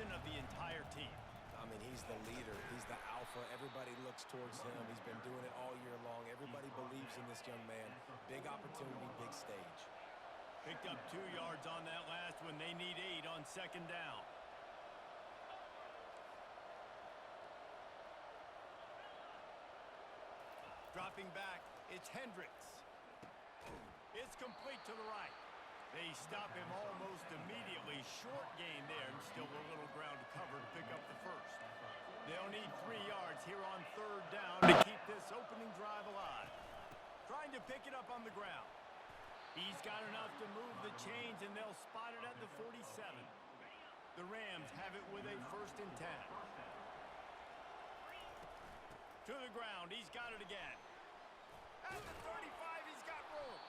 vision of the entire team. I mean, he's the leader. He's the alpha. Everybody looks towards him. He's been doing it all year long. Everybody believes in this young man. Big opportunity, big stage. Picked up 2 yards on that last when they need 8 on second down. Dropping back, it's Hendricks. It's complete to the right. They stop him almost immediately. Short gain there, and still a little ground to cover to pick up the first. They'll need 3 yards here on third down to keep this opening drive alive. Trying to pick it up on the ground. He's got enough to move the chains, and they'll spot it at the 47. The Rams have it with a 1st and 10. To the ground, he's got it again. At the 35, he's got room.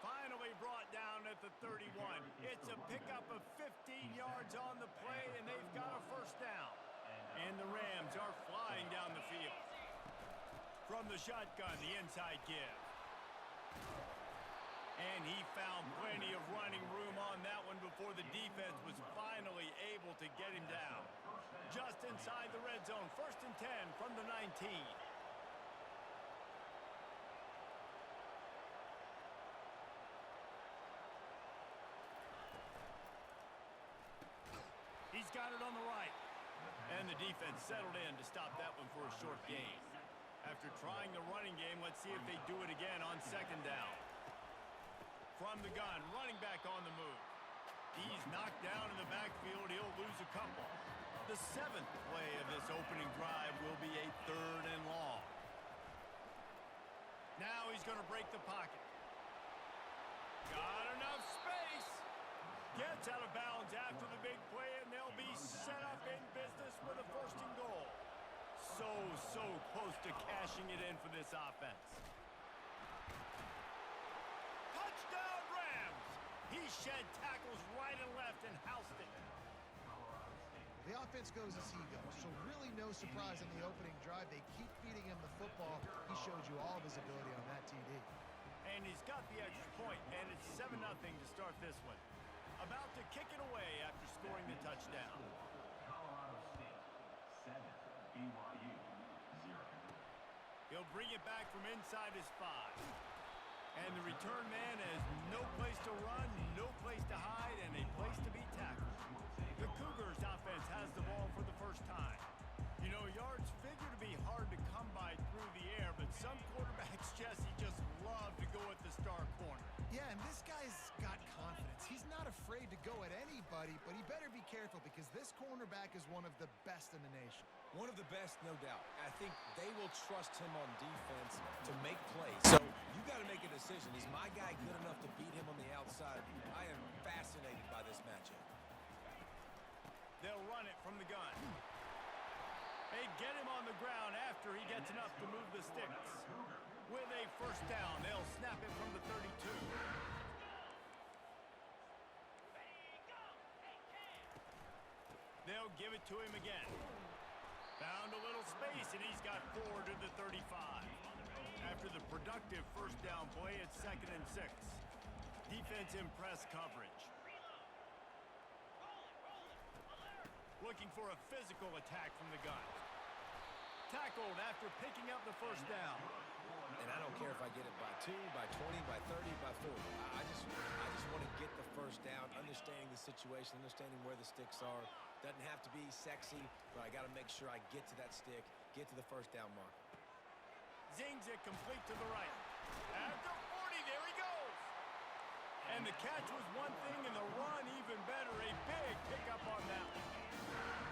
Finally brought down at the 31. It's a pickup of 15 yards on the play, and they've got a 1st down. And the Rams are flying down the field. From the shotgun, the inside give. And he found plenty of running room on that one before the defense was finally able to get him down. Just inside the red zone, 1st and 10 from the 19. He's got it on the right. And the defense settled in to stop that one for a short gain. After trying the running game, let's see if they do it again on 2nd down. From the gun, running back on the move. He's knocked down in the backfield. He'll lose a couple. The 7th play of this opening drive will be a 3rd and long. Now he's going to break the pocket. Got enough space. Gets out of bounds after the big play, and they'll be set up in business with a 1st and goal. So close to cashing it in for this offense. Touchdown, Rams! He shed tackles right and left and housed it. The offense goes as he goes, so really no surprise in the opening drive. They keep feeding him the football. He showed you all of his ability on that TD. And he's got the extra point, and it's 7-0 to start this one. About to kick it away after scoring the touchdown. Colorado State, 7, BYU, 0. He'll bring it back from inside his 5. And the return man has no place to run, no place to hide, and a place to be tackled. The Cougars offense has the ball for the first time. You know, yards figure to be hard to come by through the air, but some quarterbacks, Jesse, just love to go at the star corner. Yeah, and this guy's got confidence. He's not afraid to go at anybody, but he better be careful because this cornerback is one of the best in the nation. One of the best, no doubt. I think they will trust him on defense to make plays. So you got to make a decision. Is my guy good enough to beat him on the outside? I am fascinated by this matchup. They'll run it from the gun. They get him on the ground after he gets enough to move the sticks. With a 1st down, they'll snap it from the 32. They'll give it to him again. Found a little space, and he's got 4 to the 35. After the productive 1st down play, it's 2nd and 6. Defense in press coverage. Looking for a physical attack from the gun. Tackled after picking up the 1st down. And I don't care if I get it by 2, by 20, by 30, by 40. I just want to get the 1st down, understanding the situation, understanding where the sticks are. Doesn't have to be sexy, but I got to make sure I get to that stick, get to the 1st down mark. Zings it complete to the right. At the 40, there he goes. And the catch was one thing, and the run even better. A big pickup on that one.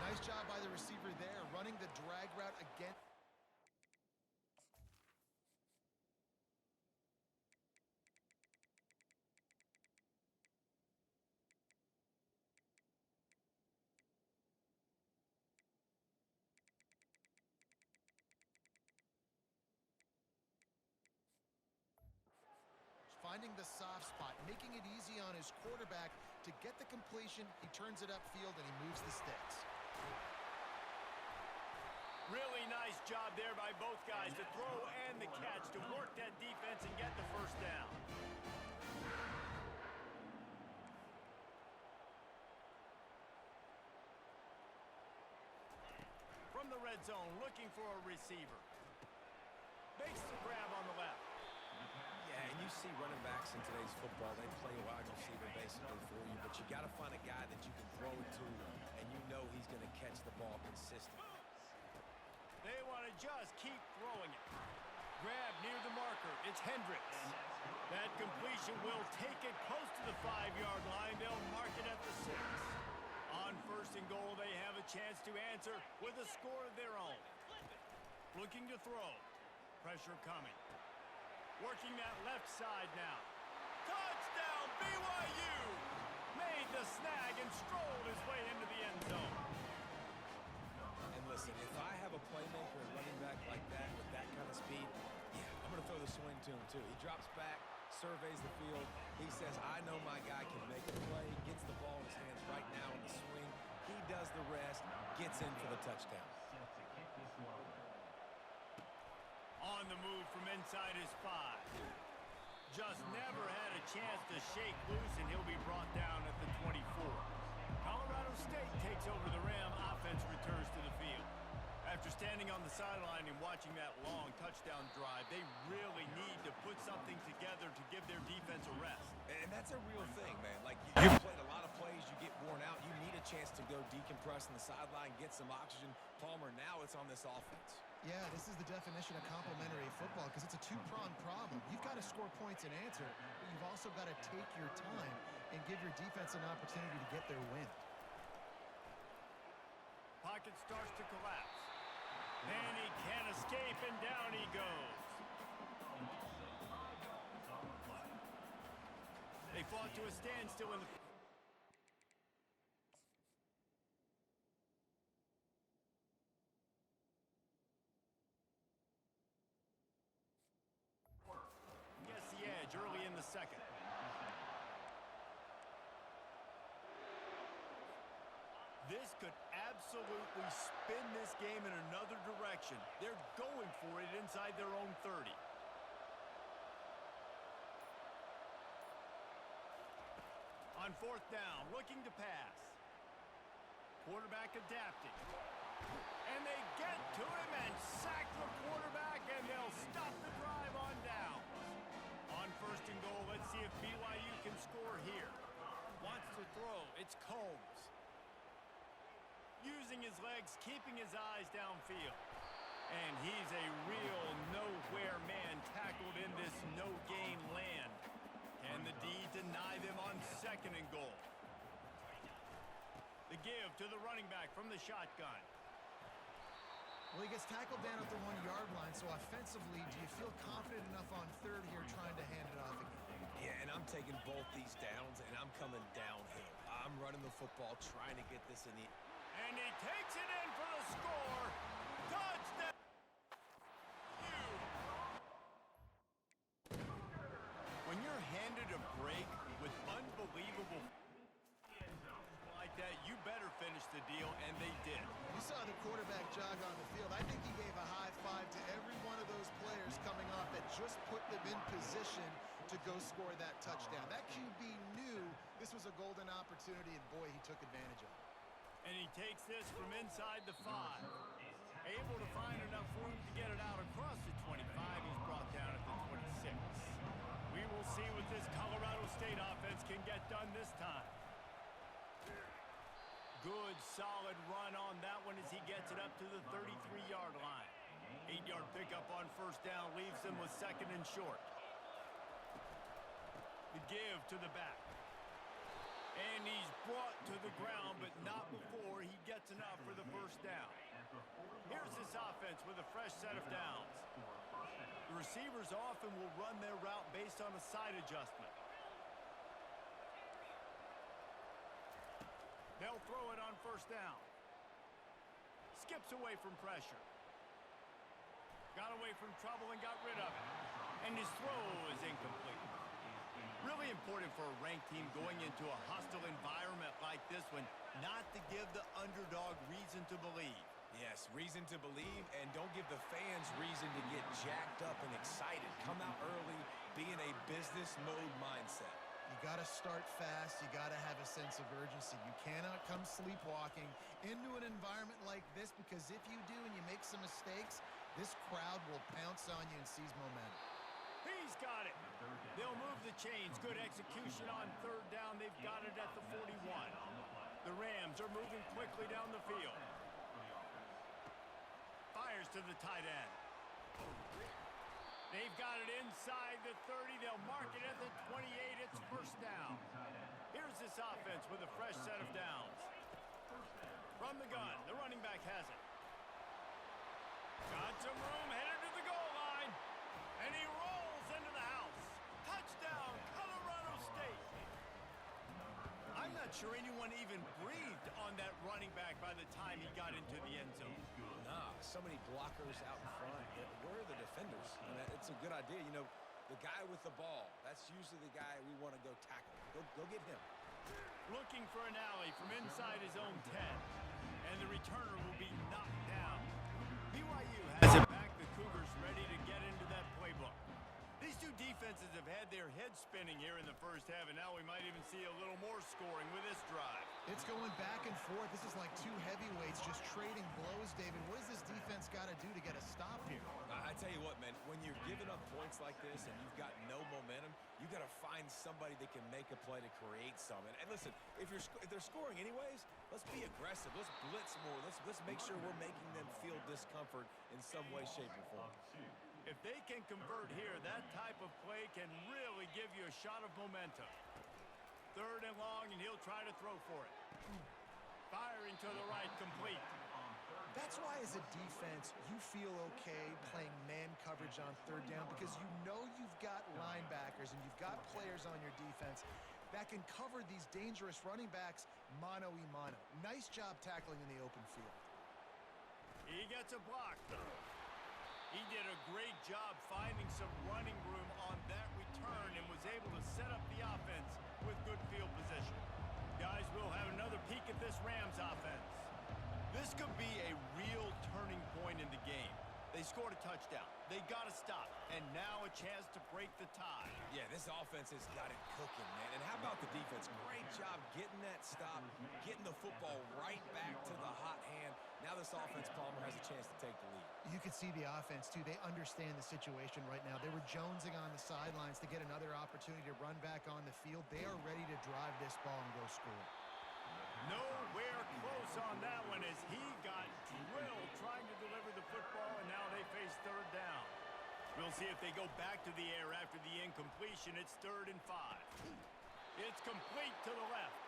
Nice job by the receiver there, running the drag route again. Finding the soft spot, making it easy on his quarterback to get the completion. He turns it upfield and he moves the sticks. Really nice job there by both guys, the throw and the catch, to work that defense and get the 1st down. the red zone, looking for a receiver. Makes the grab on the left. Yeah, and you see running backs in today's football, they play wide receiver basically for you, but you got to find a guy that you can throw it to, and you know he's going to catch the ball consistently. They want to just keep throwing it. Grab near the marker. It's Hendricks. That completion will take it close to the 5-yard line. They'll mark it at the 6. On first and goal, they have a chance to answer with a score of their own. Looking to throw. Pressure coming. Working that left side now. Touchdown, BYU! Made the snag and strolled his way into the end zone. And listen, if I have a playmaker and running back like that with that kind of speed, yeah, I'm going to throw the swing to him too. He drops back, surveys the field. He says, I know my guy can make a play, gets the ball in his hands right now in the swing. He does the rest, gets in for the touchdown. On the move from inside his 5. Just never had a chance to shake loose, and he'll be brought down at the 24. Colorado State takes over the rim. Offense returns to the field. After standing on the sideline and watching that long touchdown drive, they really need to put something together to give their defense a rest. And that's a real thing, man. Like, you've played a lot of plays, you get worn out. You need a chance to go decompress on the sideline, get some oxygen. Palmer, now it's on this offense. Yeah, this is the definition of complementary football because it's a two-pronged problem. You've got to score points and answer, but you've also got to take your time and give your defense an opportunity to get their win. Pocket starts to collapse. And he can't escape, and down he goes. They fought to a standstill in the... Gets the edge early in the second. This could absolutely spin this game in another direction. They're going for it inside their own 30. On fourth down, looking to pass. Quarterback adapting. And they get to him and sack the quarterback, and they'll stop the drive on down. On first and goal, let's see if BYU can score here. Wants to throw. It's Combs. Using his legs, keeping his eyes downfield. And he's a real nowhere man tackled in this no-gain land. Can the D deny them on second and goal? The give to the running back from the shotgun. Well, he gets tackled down at the 1-yard line, so offensively, do you feel confident enough on third here trying to hand it off again? Yeah, and I'm taking both these downs, and I'm coming downhill. I'm running the football, trying to get this in the... And he takes it in for the score. Touchdown! When you're handed a break with unbelievable like that, you better finish the deal, and they did. You saw the quarterback jog on the field. I think he gave a high five to every one of those players coming off that just put them in position to go score that touchdown. That QB knew this was a golden opportunity, and boy, he took advantage of it. And he takes this from inside the 5. Able to find enough room to get it out across the 25. He's brought down at the 26. We will see what this Colorado State offense can get done this time. Good, solid run on that one as he gets it up to the 33-yard line. 8-yard pickup on first down leaves them with second and short. The give to the back. And he's brought to the ground, but not before he gets enough for the first down. Here's this offense with a fresh set of downs. The receivers often will run their route based on a side adjustment. They'll throw it on first down. Skips away from pressure. Got away from trouble and got rid of it. And his throw is incomplete. Really important for a ranked team going into a hostile environment like this one, not to give the underdog reason to believe. Yes, reason to believe, and don't give the fans reason to get jacked up and excited. Come out early, be in a business mode mindset. You got to start fast. You got to have a sense of urgency. You cannot come sleepwalking into an environment like this, because if you do and you make some mistakes, this crowd will pounce on you and seize momentum. He's got it. They'll move the chains. Good execution on third down. They've got it at the 41. The Rams are moving quickly down the field. Fires to the tight end. They've got it inside the 30. They'll mark it at the 28. It's first down. Here's this offense with a fresh set of downs. From the gun, the running back has it. Got some room, headed to the goal line. And he rolls into the house. Touchdown, Colorado State. I'm not sure anyone even breathed on that running back by the time he got into the end zone. Nah, so many blockers out in front. Where are the defenders? And it's a good idea. You know, the guy with the ball, that's usually the guy we want to go tackle. Go get him. Looking for an alley from inside his own 10. And the returner will be knocked down. BYU has it back. The Cougars ready to get into that playbook. These two defenses have had their heads spinning here in the first half, and now we might even see a little more scoring with this drive. It's going back and forth. This is like two heavyweights just trading blows, David. What does this defense got to do to get a stop here? I tell you what, man, when you're giving up points like this and you've got no momentum, you got to find somebody that can make a play to create some. And listen, if they're scoring anyways, let's be aggressive. Let's blitz more. Let's make sure we're making them feel discomfort in some way, shape, or form. If they can convert here, that type of play can really give you a shot of momentum. Third and long, and he'll try to throw for it. Firing to the right, complete. That's why as a defense, you feel okay playing man coverage on third down, because you know you've got linebackers and you've got players on your defense that can cover these dangerous running backs mano-a-mano. Nice job tackling in the open field. He gets a block. He did a great job finding some running room on that return and was able to set up the offense with good field position. Guys, we'll have another peek at this Rams offense. This could be a real turning point in the game. They scored a touchdown. They got to stop. And now a chance to break the tie. Yeah, this offense has got it cooking, man. And how about the defense? Great job getting that stop, getting the football right back to the hot hand. Now this offense, Palmer, has a chance to take the lead. You can see the offense, too. They understand the situation right now. They were jonesing on the sidelines to get another opportunity to run back on the field. They are ready to drive this ball and go score. Nowhere close on that one as he got drilled trying to deliver the football, and now they face third down. We'll see if they go back to the air after the incompletion. It's 3rd and 5. It's complete to the left.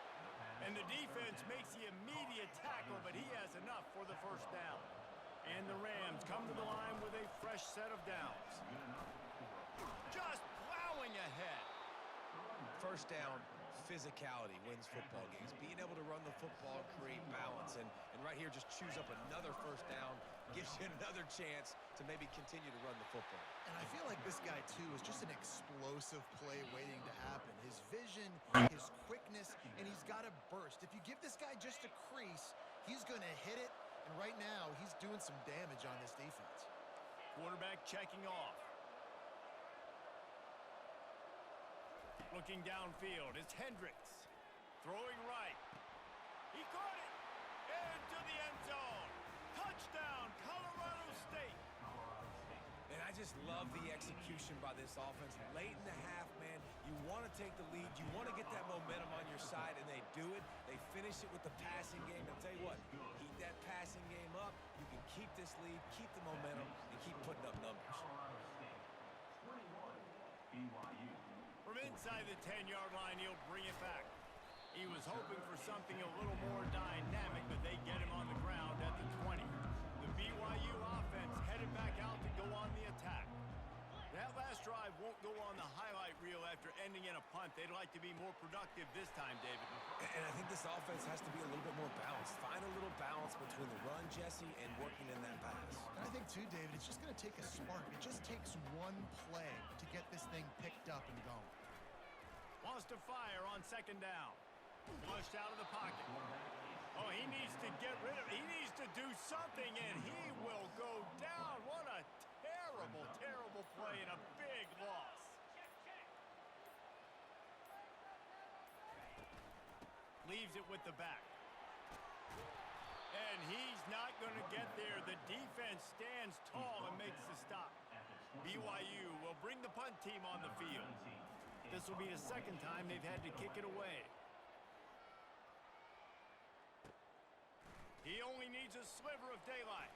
And the defense makes the immediate tackle, but he has enough for the first down. And the Rams come to the line with a fresh set of downs. Just plowing ahead. First down, physicality wins football games. Being able to run the football, create balance, and right here just choose up another first down, gives you another chance to maybe continue to run the football. And I feel like this guy, too, is just an explosive play waiting to happen. His vision, his quickness, and he's got a burst. If you give this guy just a crease, he's going to hit it, and right now he's doing some damage on this defense. Quarterback checking off. Looking downfield, it's Hendricks. Throwing right. He caught it. Into the end zone. Touchdown, Colorado State. And I just love the execution by this offense. Late in the half, man, you want to take the lead. You want to get that momentum on your side, and they do it. They finish it with the passing game. I'll tell you what, keep that passing game up. You can keep this lead, keep the momentum, and keep putting up numbers. Colorado State, 21, BYU. From inside the 10-yard line, he'll bring it back. He was hoping for something a little more dynamic, but they get him on the ground at the 20. The BYU offense headed back out to go on the attack. That last drive won't go on the highlight reel after ending in a punt. They'd like to be more productive this time, David. And I think this offense has to be a little bit more balanced. Find a little balance between the run, Jesse, and working in that pass. And I think, too, David, it's just going to take a spark. It just takes one play to get this thing picked up and going. Wants to fire on 2nd down. Flushed out of the pocket. Oh, he needs to get rid of it. He needs to do something, and he will go down. What a terrible, terrible play and a big loss. receives it with the back. And he's not going to get there. The defense stands tall and makes the stop. BYU will bring the punt team on the field. This will be the second time they've had to kick it away. He only needs a sliver of daylight.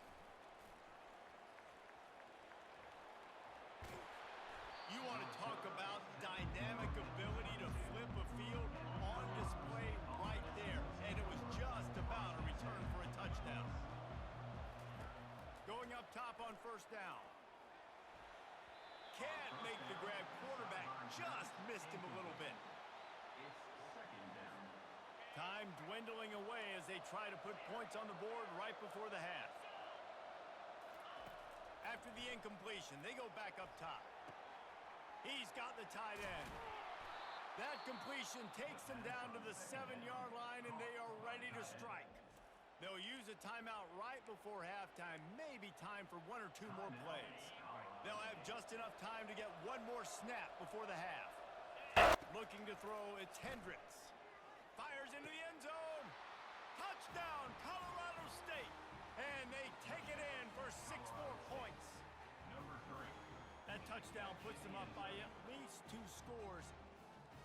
You want to talk about dynamic ability to flip a field on display right there. And it was just about a return for a touchdown. Going up top on first down. Can't make the grab. Quarterback just missed him a little bit. It's second down. Time dwindling away as they try to put points on the board right before the half. After the incompletion, they go back up top. He's got the tight end. That completion takes them down to the 7-yard line, and they are ready to strike. They'll use a timeout right before halftime, maybe time for one or two more plays. They'll have just enough time to get one more snap before the half. Looking to throw, it's Hendricks. Fires into the end zone. Touchdown, Colorado State. And they take it in for 6 more points. Number 3. That touchdown puts them up by at least 2 scores.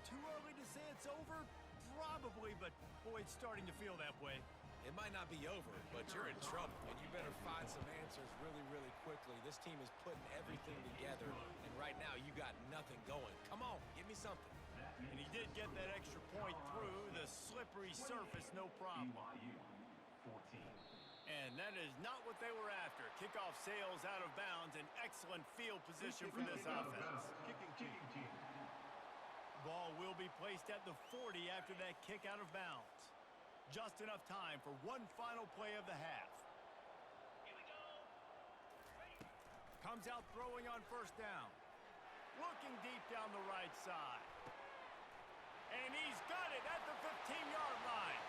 Too early to say it's over? Probably, but boy, it's starting to feel that way. It might not be over, but you're in trouble, and you better find some answers really, really quickly. This team is putting everything together, and right now you got nothing going. Come on, give me something. And he did get that extra point through the slippery surface, no problem. BYU 14. And that is not what they were after. Kickoff sails out of bounds, and excellent field position for this offense. Kicking team. Ball will be placed at the 40 after that kick out of bounds. Just enough time for one final play of the half. Here we go. Comes out throwing on first down. Looking deep down the right side. And he's got it at the 15-yard line.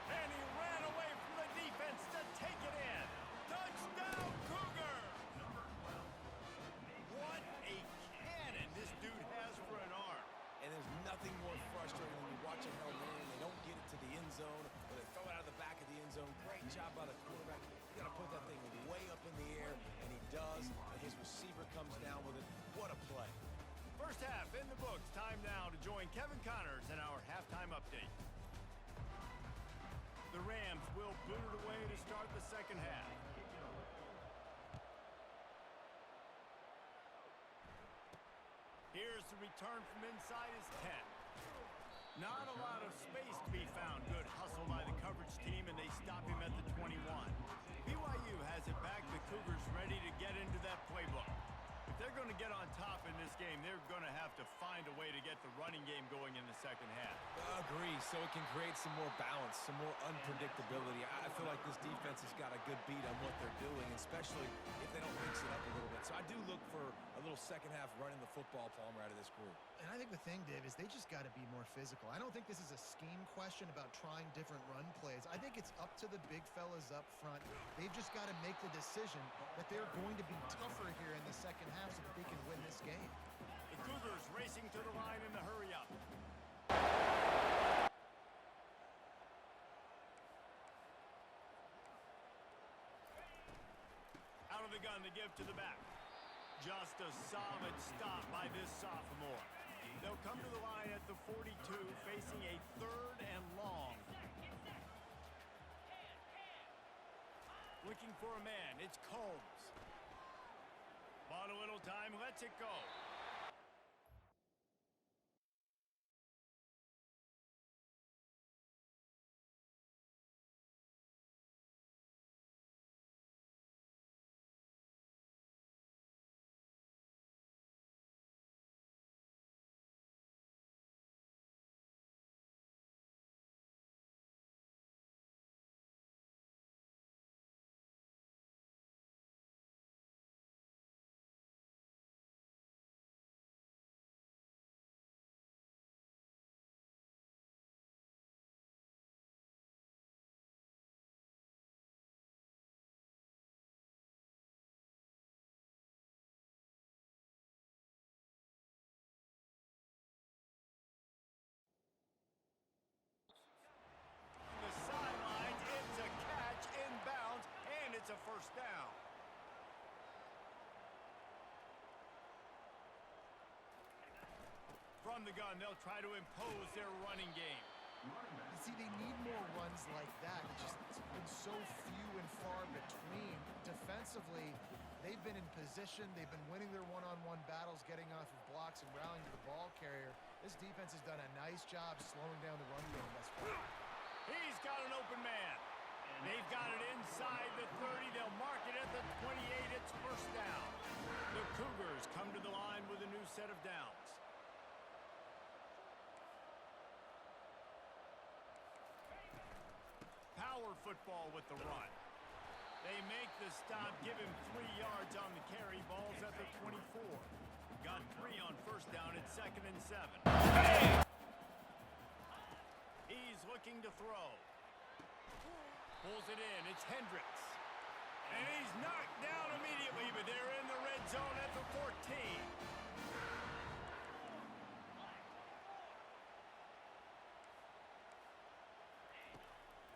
And he ran away from the defense to take it in. Touchdown, Cougar! Number 12. What a cannon this dude has for an arm. And there's nothing more frustrating when you watch a Hail Mary and they don't get it to the end zone, or they throw it out of the back of the end zone. Great job by the quarterback. You got to put that thing way up in the air, and he does, and his receiver comes down with it. What a play. First half in the books. Time now to join Kevin Connors in our halftime update. The Rams will boot it away to start the second half. Here's the return from inside his 10. Not a lot of space to be found. Good hustle by the coverage team, and they stop him at the 21. BYU has it back. The Cougars ready to get into that playbook. If they're going to get on top in this game, they're going to have to find a way to get the running game going in the second half. Agree, so it can create some more balance, some more unpredictability. I feel like this defense has got a good beat on what they're doing, especially if they don't mix it up a little bit. So I do look for a little second half running the football, Palmer, out of this group. And I think the thing, Dave, is they just got to be more physical. I don't think this is a scheme question about trying different run plays. I think it's up to the big fellas up front. They've just got to make the decision that they're going to be tougher here in the second half so that they can win this game. The Cougars racing to the line in the hurry-up. Out of the gun to give to the back. Just a solid stop by this sophomore. They'll come to the line at the 42, facing a 3rd and long. Looking for a man. It's Combs. Bought a little time. Lets it go. from the gun. They'll try to impose their running game. You see, they need more runs like that. It's been so few and far between. Defensively, they've been in position. They've been winning their one-on-one battles, getting off of blocks and rallying to the ball carrier. This defense has done a nice job slowing down the run game thus far. He's got an open man. They've got it inside the 30. They'll mark it at the 28. It's first down. The Cougars come to the line with a new set of downs. Power football with the run. They make the stop, give him 3 yards on the carry. Ball's at the 24. Got 3 on first down. It's 2nd and 7. He's looking to throw. Pulls it in. It's Hendricks. And he's knocked down immediately, but they're in the red zone at the 14.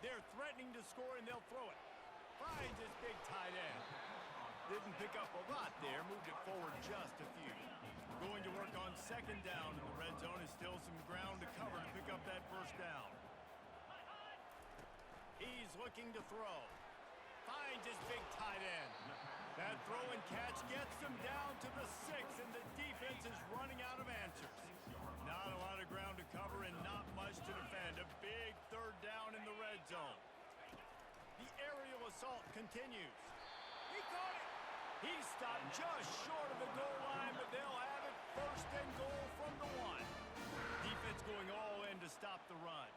They're threatening to score, and they'll throw it. Finds his big tight end. Didn't pick up a lot there. Moved it forward just a few. Going to work on 2nd down in the red zone. Is still some ground to cover to pick up that first down. He's looking to throw. Finds his big tight end. That throw and catch gets them down to the 6, and the defense is running out of answers. Not a lot of ground to cover and not much to defend. A big 3rd down in the red zone. The aerial assault continues. He caught it. He stopped just short of the goal line, but they'll have it 1st and goal from the 1. Defense going all in to stop the run.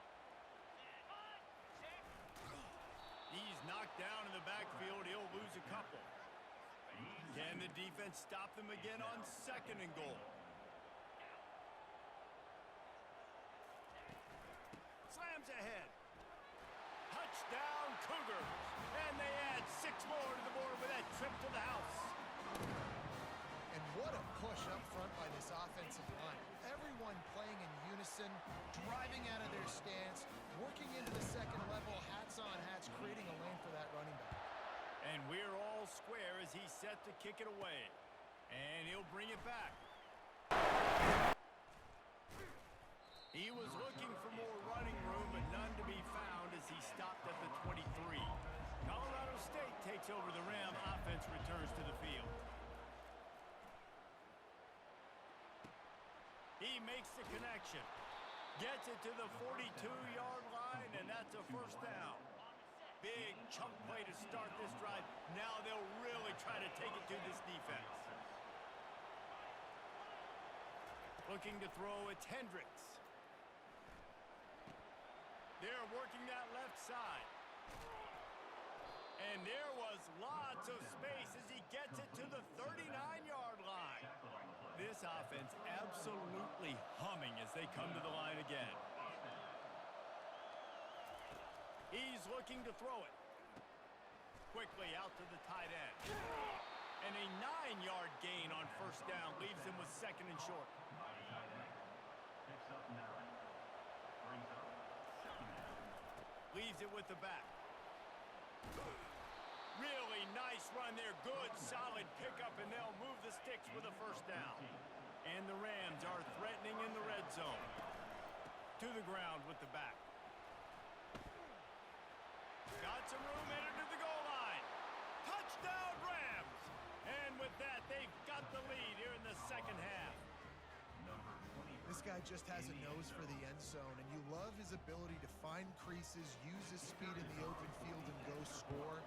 He's knocked down in the backfield. He'll lose a couple. Can the defense stop them again on 2nd and goal? Slams ahead. Touchdown Cougars. And they add 6 more to the board with that trip to the house. And what a push up front by this offensive line. Everyone playing in unison, driving out of their stance, working into the 2nd level, hats on hats, creating a lane for that running back. And we're all square as he's set to kick it away. And he'll bring it back. He was looking for more running room, but none to be found as he stopped at the 23. Colorado State takes over the Ram. Offense returns to the field. He makes the connection. Gets it to the 42-yard line, and that's a first down. Big chunk play to start this drive. Now they'll really try to take it to this defense. Looking to throw, it's Hendricks. They're working that left side. And there was lots of space as he gets it to the 39-yard line. This offense absolutely humming as they come to the line again. He's looking to throw it. Quickly out to the tight end. And a 9-yard gain on first down leaves him with 2nd and short. Leaves it with the back. Really nice run there. Good, solid pickup, and they'll move the sticks with a first down. And the Rams are threatening in the red zone. To the ground with the back. Got some room, headed to the goal line. Touchdown, Rams! And with that, they've got the lead here in the 2nd half. This guy just has a nose for the end zone, and you love his ability to find creases, use his speed in the open field, and go score.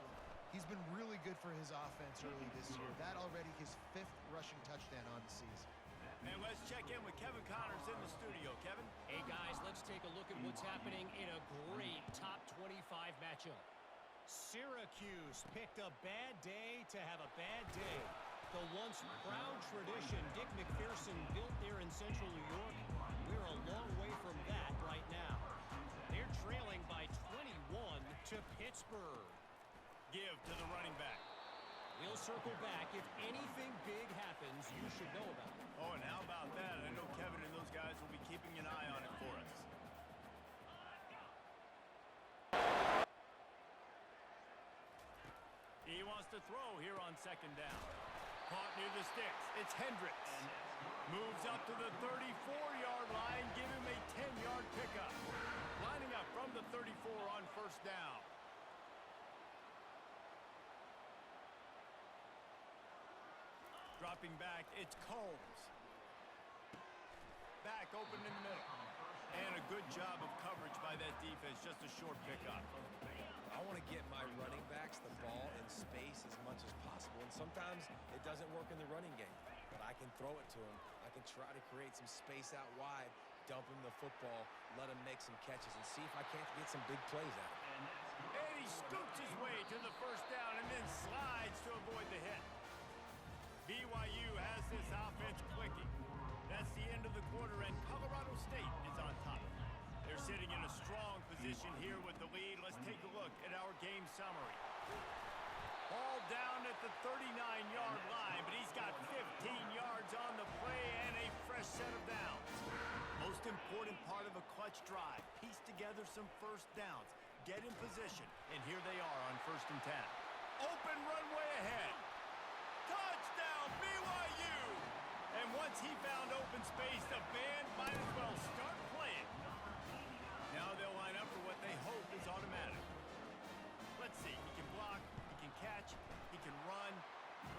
He's been really good for his offense early this year. That already his 5th rushing touchdown on the season. And let's check in with Kevin Connors in the studio. Kevin? Hey, guys, let's take a look at what's happening in a great top 25 matchup. Syracuse picked a bad day to have a bad day. The once proud tradition Dick McPherson built there in Central New York, we're a long way from that right now. They're trailing by 21 to Pittsburgh. Give to the running back. We'll circle back. If anything big happens, you should know about it. Oh, and how about that? I know Kevin and those guys will be keeping an eye on it for us. He wants to throw here on 2nd down. Caught near the sticks. It's Hendricks. Moves up to the 34-yard line. Dropping back, it's Combs. Back open in the middle. And a good job of coverage by that defense, just a short pickup. I want to get my running backs the ball in space as much as possible, and sometimes it doesn't work in the running game, but I can throw it to them. I can try to create some space out wide, dump him the football, let him make some catches, and see if I can't get some big plays out of him. And he scoops his way to the first down and then slides to avoid the hit. BYU has this offense clicking. That's the end of the quarter, and Colorado State is on top. They're sitting in a strong position here with the lead. Let's take a look at our game summary. Ball down at the 39-yard line, but he's got 15 yards on the play and a fresh set of downs. Most important part of a clutch drive. Piece together some first downs. Get in position, and here they are on 1st and 10. Open runway ahead. Touchdown, BYU! And once he found open space, the band might as well start playing. Now they'll line up for what they hope is automatic. Let's see, he can block, he can catch, he can run.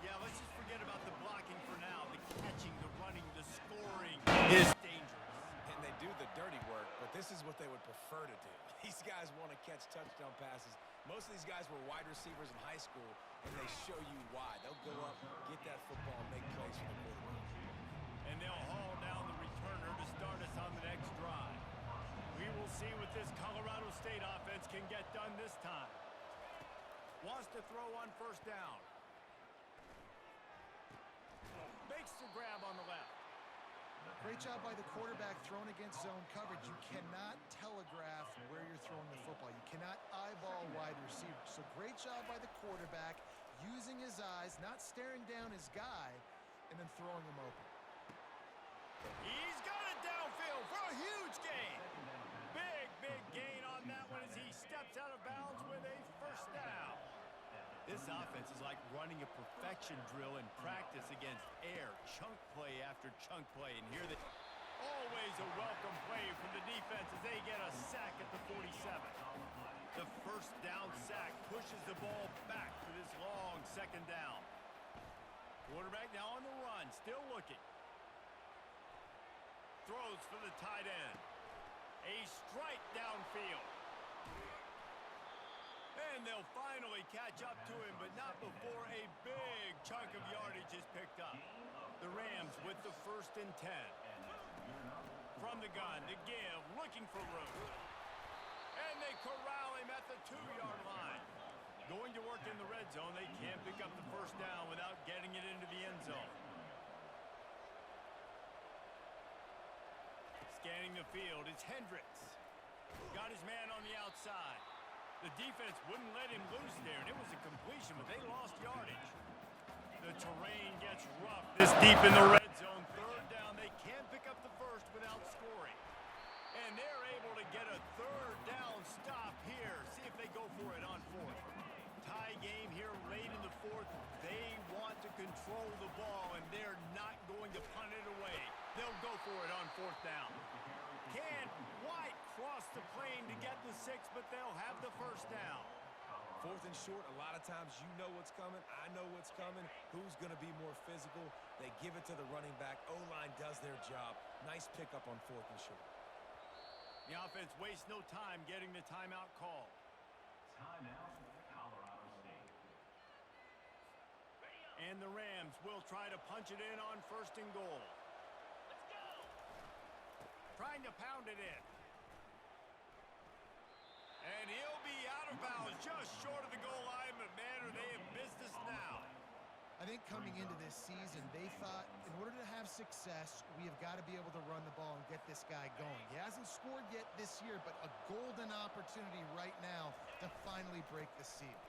Yeah, let's just forget about the blocking for now. The catching, the running, the scoring is dangerous. And they do the dirty work, but this is what they would prefer to do. These guys want to catch touchdown passes. Most of these guys were wide receivers in high school, and they show you why. They'll go up, get that football, and make plays for the quarterback. And they'll haul down the returner to start us on the next drive. We will see what this Colorado State offense can get done this time. Wants to throw on 1st down. Makes the grab on the left. Great job by the quarterback thrown against zone coverage. You cannot telegraph where you're throwing the football. You cannot eyeball wide receivers. So great job by the quarterback using his eyes, not staring down his guy, and then throwing him open. He's got it downfield for a huge gain. Big gain on that one as he steps out of bounds with a 1st down. This offense is like running a perfection drill in practice against air. Chunk play after chunk play. And here they always a welcome play from the defense as they get a sack at the 47. The 1st down sack pushes the ball back for this long 2nd down. Quarterback now on the run, still looking. Throws for the tight end. A strike downfield. And they'll finally catch up to him, but not before a big chunk of yardage is picked up. The Rams with the 1st and 10. From the gun to give, looking for room. And they corral him at the 2-yard line. Going to work in the red zone, they can't pick up the 1st down without getting it into the end zone. Scanning the field is Hendricks. Got his man on the outside. The defense wouldn't let him loose there, and it was a completion, but they lost yardage. The terrain gets rough. This deep in the red zone, 3rd down. They can't pick up the 1st without scoring. And they're able to get a 3rd down stop here. See if they go for it on 4th. Tie game here late in the 4th. They want to control the ball, and they're not going to punt it away. They'll go for it on 4th down. Can White cross the plane to get the 6, but they'll have the 1st down. 4th and short, a lot of times you know what's coming. I know what's coming. Who's going to be more physical? They give it to the running back. O-line does their job. Nice pickup on 4th and short. The offense wastes no time getting the timeout call. Timeout, Colorado State. And the Rams will try to punch it in on 1st and goal. Trying to pound it in. And he'll be out of bounds just short of the goal line, but man, are they in business now. I think coming into this season, they thought in order to have success, we have got to be able to run the ball and get this guy going. He hasn't scored yet this year, but a golden opportunity right now to finally break the seal.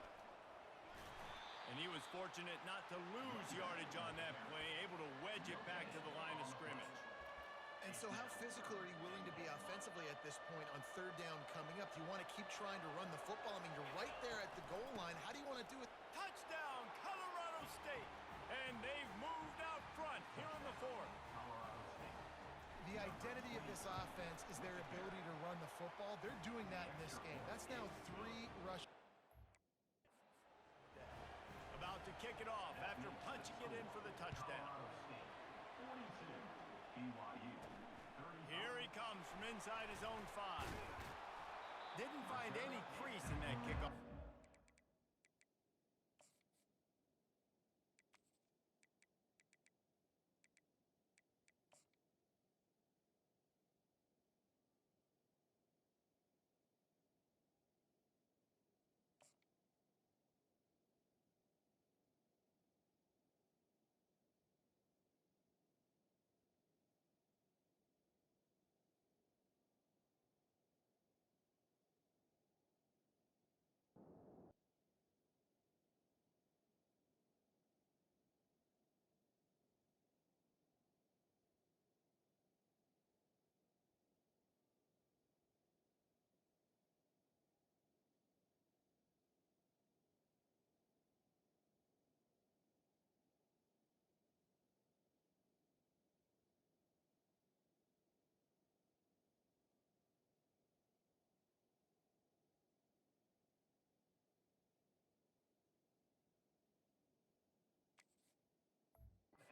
And he was fortunate not to lose yardage on that play, able to wedge it back to the line of scrimmage. And so how physical are you willing to be offensively at this point on 3rd down coming up? Do you want to keep trying to run the football? I mean, you're right there at the goal line. How do you want to do it? Touchdown, Colorado State. And they've moved out front here in the 4th. The identity of this offense is their ability to run the football. They're doing that in this game. That's now 3 rush. About to kick it off after punching it in for the touchdown. 42, BYU. Here he comes from inside his own 5. Didn't find any crease in that kickoff.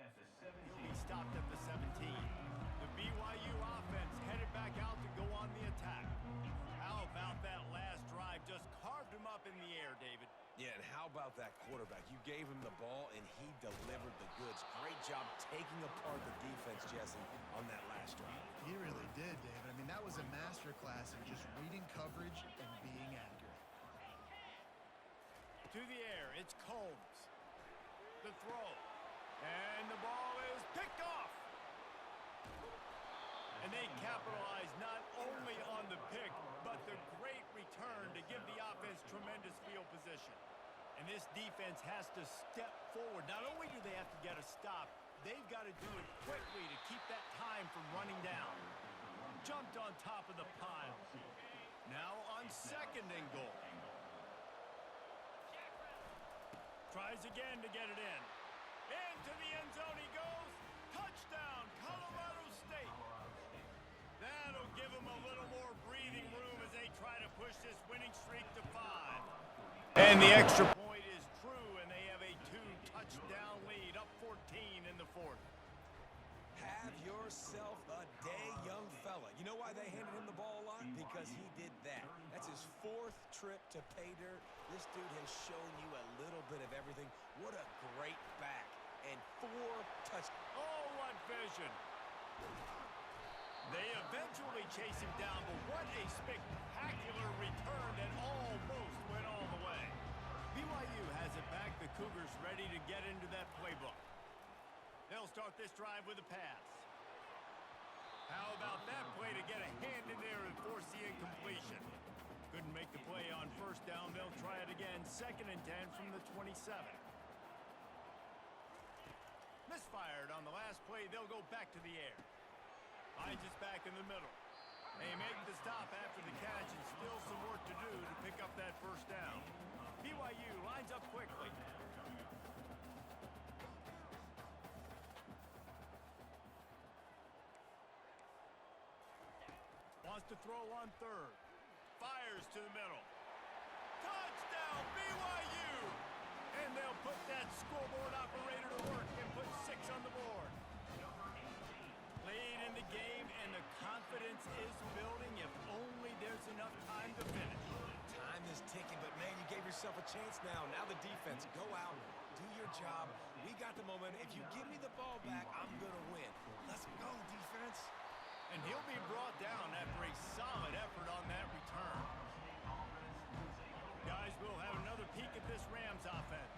At the He'll be 17. stopped at the 17. The BYU offense headed back out to go on the attack. How about that last drive? Just carved him up in the air, David. Yeah, and how about that quarterback? You gave him the ball, and he delivered the goods. Great job taking apart the defense, Jesse, on that last drive. He really did, David. I mean, that was a masterclass in just reading coverage and being accurate. To the air, it's Combs. The throw. And the ball is picked off. And they capitalize not only on the pick, but the great return to give the offense tremendous field position. And this defense has to step forward. Not only do they have to get a stop, they've got to do it quickly to keep that time from running down. Jumped on top of the pile. Now on 2nd and goal. Tries again to get it in. Into the end zone he goes. Touchdown, Colorado State. That'll give them a little more breathing room as they try to push this winning streak to 5. And the extra point is true, and they have a 2-touchdown lead, up 14 in the 4th. Have yourself a day, young fella. You know why they handed him the ball a lot? Because he did that. That's his 4th trip to pay dirt. This dude has shown you a little bit of everything. What a great back. And 4 touchdowns. Oh, what vision. They eventually chase him down, but what a spectacular return that almost went all the way. BYU has it back. The Cougars ready to get into that playbook. They'll start this drive with a pass. How about that play to get a hand in there and force the incompletion? Couldn't make the play on 1st down. They'll try it again. 2nd and 10 from the 27. Misfired on the last play. They'll go back to the air. Hines is back in the middle. They make the stop after the catch, and still some work to do to pick up that 1st down. BYU lines up quickly. Wants to throw on 3rd. Fires to the middle. Touchdown, BYU! And they'll put that scoreboard operator to work and put 6 on the board. Late in the game, and the confidence is building if only there's enough time to finish. Time is ticking, but man, you gave yourself a chance now. Now the defense, go out, do your job. We got the momentum. If you give me the ball back, I'm going to win. Let's go, defense. And he'll be brought down after a solid effort on that return. Guys, we'll have another peek at this Rams offense.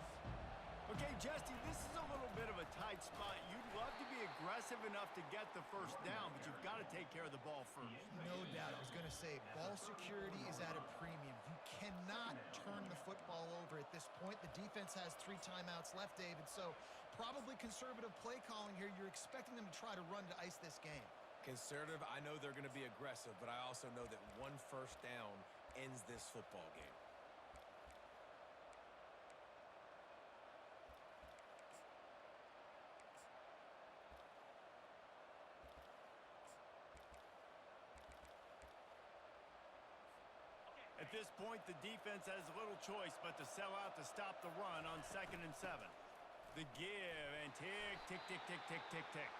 Okay, Jesse, this is a little bit of a tight spot. You'd love to be aggressive enough to get the 1st down, but you've got to take care of the ball first. No doubt. I was going to say, ball security is at a premium. You cannot turn the football over at this point. The defense has 3 timeouts left, David, so probably conservative play calling here. You're expecting them to try to run to ice this game. Conservative, I know they're going to be aggressive, but I also know that 1 1st down ends this football game. At this point, the defense has little choice but to sell out to stop the run on 2nd and 7. The give and tick, tick, tick, tick, tick, tick, tick.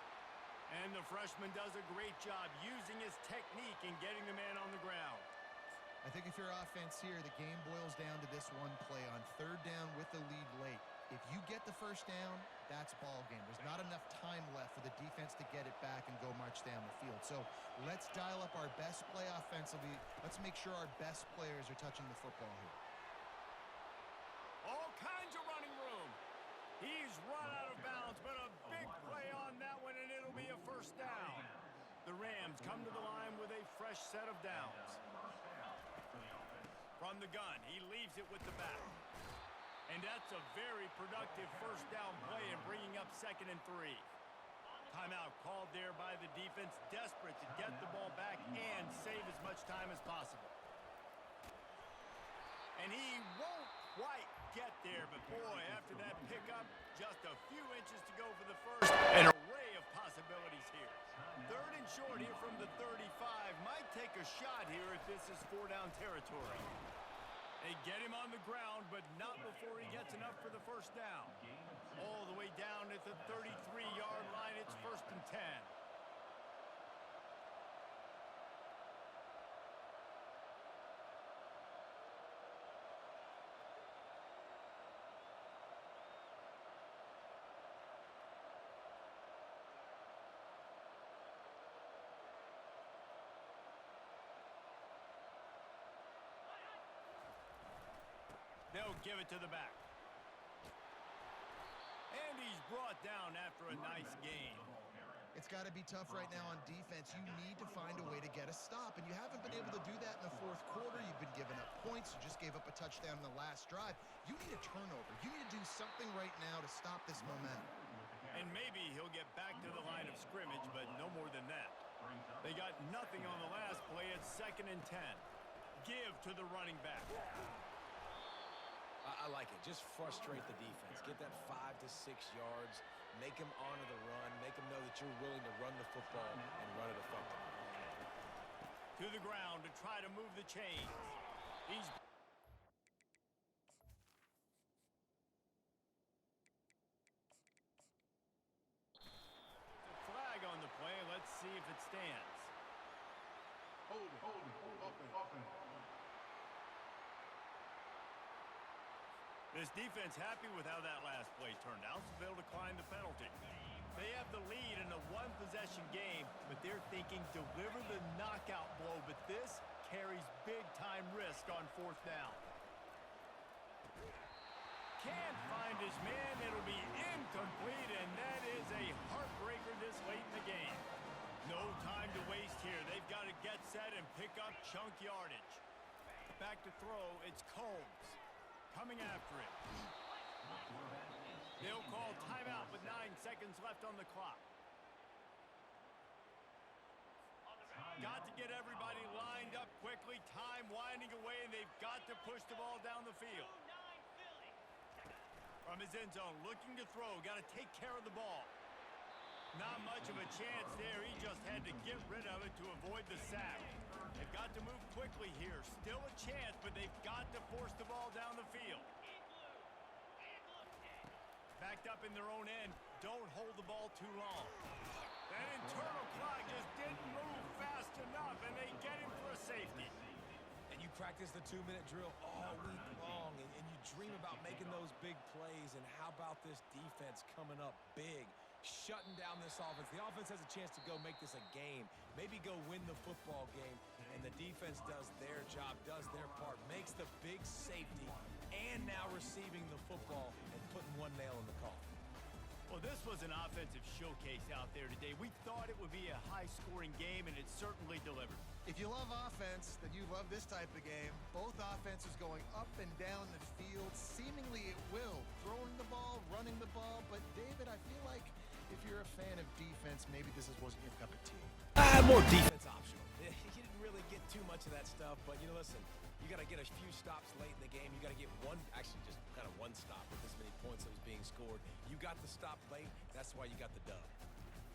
And the freshman does a great job using his technique and getting the man on the ground. I think if you're offense here, the game boils down to this one play on 3rd down with the lead late. If you get the first down, that's ball game. There's not enough time left for the defense to get it back and go march down the field. So let's dial up our best play offensively. Let's make sure our best players are touching the football here. All kinds of running room. He's run out of bounds, but a big play on that one, and it'll be a first down. The Rams come to the line with a fresh set of downs. From the gun, he leaves it with the back. And that's a very productive first down play and bringing up 2nd and 3. Timeout called there by the defense, desperate to get the ball back and save as much time as possible. And he won't quite get there, but boy, after that pickup, just a few inches to go for the first. An array of possibilities here. 3rd and short here from the 35. Might take a shot here if this is 4-down territory. They get him on the ground, but not before he gets enough for the first down. All the way down at the 33-yard line, it's 1st and 10. They'll give it to the back. And he's brought down after a nice gain. It's got to be tough right now on defense. You need to find a way to get a stop, and you haven't been able to do that in the 4th quarter. You've been giving up points. You just gave up a touchdown in the last drive. You need a turnover. You need to do something right now to stop this momentum. And maybe he'll get back to the line of scrimmage, but no more than that. They got nothing on the last play at 2nd and 10. Give to the running back. I like it. Just frustrate the defense. Get that 5 to 6 yards. Make them honor the run. Make them know that you're willing to run the football and run it effectively. To the ground to try to move the chains. He's... a flag on the play. Let's see if it stands. Hold it, open. This defense happy with how that last play turned out, so they'll decline the penalty. They have the lead in a one-possession game, but they're thinking deliver the knockout blow, but this carries big-time risk on 4th down. Can't find his man. It'll be incomplete, and that is a heartbreaker this late in the game. No time to waste here. They've got to get set and pick up chunk yardage. Back to throw, it's Combs. Coming after it. They'll call timeout with 9 seconds left on the clock. Got to get everybody lined up quickly. Time winding away, and they've got to push the ball down the field. From his end zone, looking to throw. Got to take care of the ball. Not much of a chance there. He just had to get rid of it to avoid the sack. They've got to move quickly here. Still a chance, but they've got to force the ball down the field. Backed up in their own end. Don't hold the ball too long. That internal clock just didn't move fast enough, and they get him for a safety. And you practice the 2-minute drill all week long, and you dream about making those big plays, and how about this defense coming up big, shutting down this offense. The offense has a chance to go make this a game, maybe go win the football game, and the defense does their job, does their part, makes the big safety, and now receiving the football and putting one nail in the coffin. Well, this was an offensive showcase out there today. We thought it would be a high-scoring game, and it certainly delivered. If you love offense, then you love this type of game. Both offenses going up and down the field, seemingly at will, throwing the ball, running the ball. But, David, I feel like if you're a fan of defense, maybe this wasn't your cup of tea. More defense optional. You didn't really get too much of that stuff, but, listen, you got to get a few stops late in the game. You got to get actually just kind of one stop with as many points that was being scored. You got the stop late. That's why you got the dub.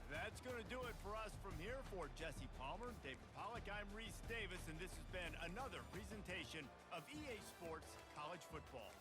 That's going to do it for us from here. For Jesse Palmer, David Pollack, I'm Reese Davis, and this has been another presentation of EA Sports College Football.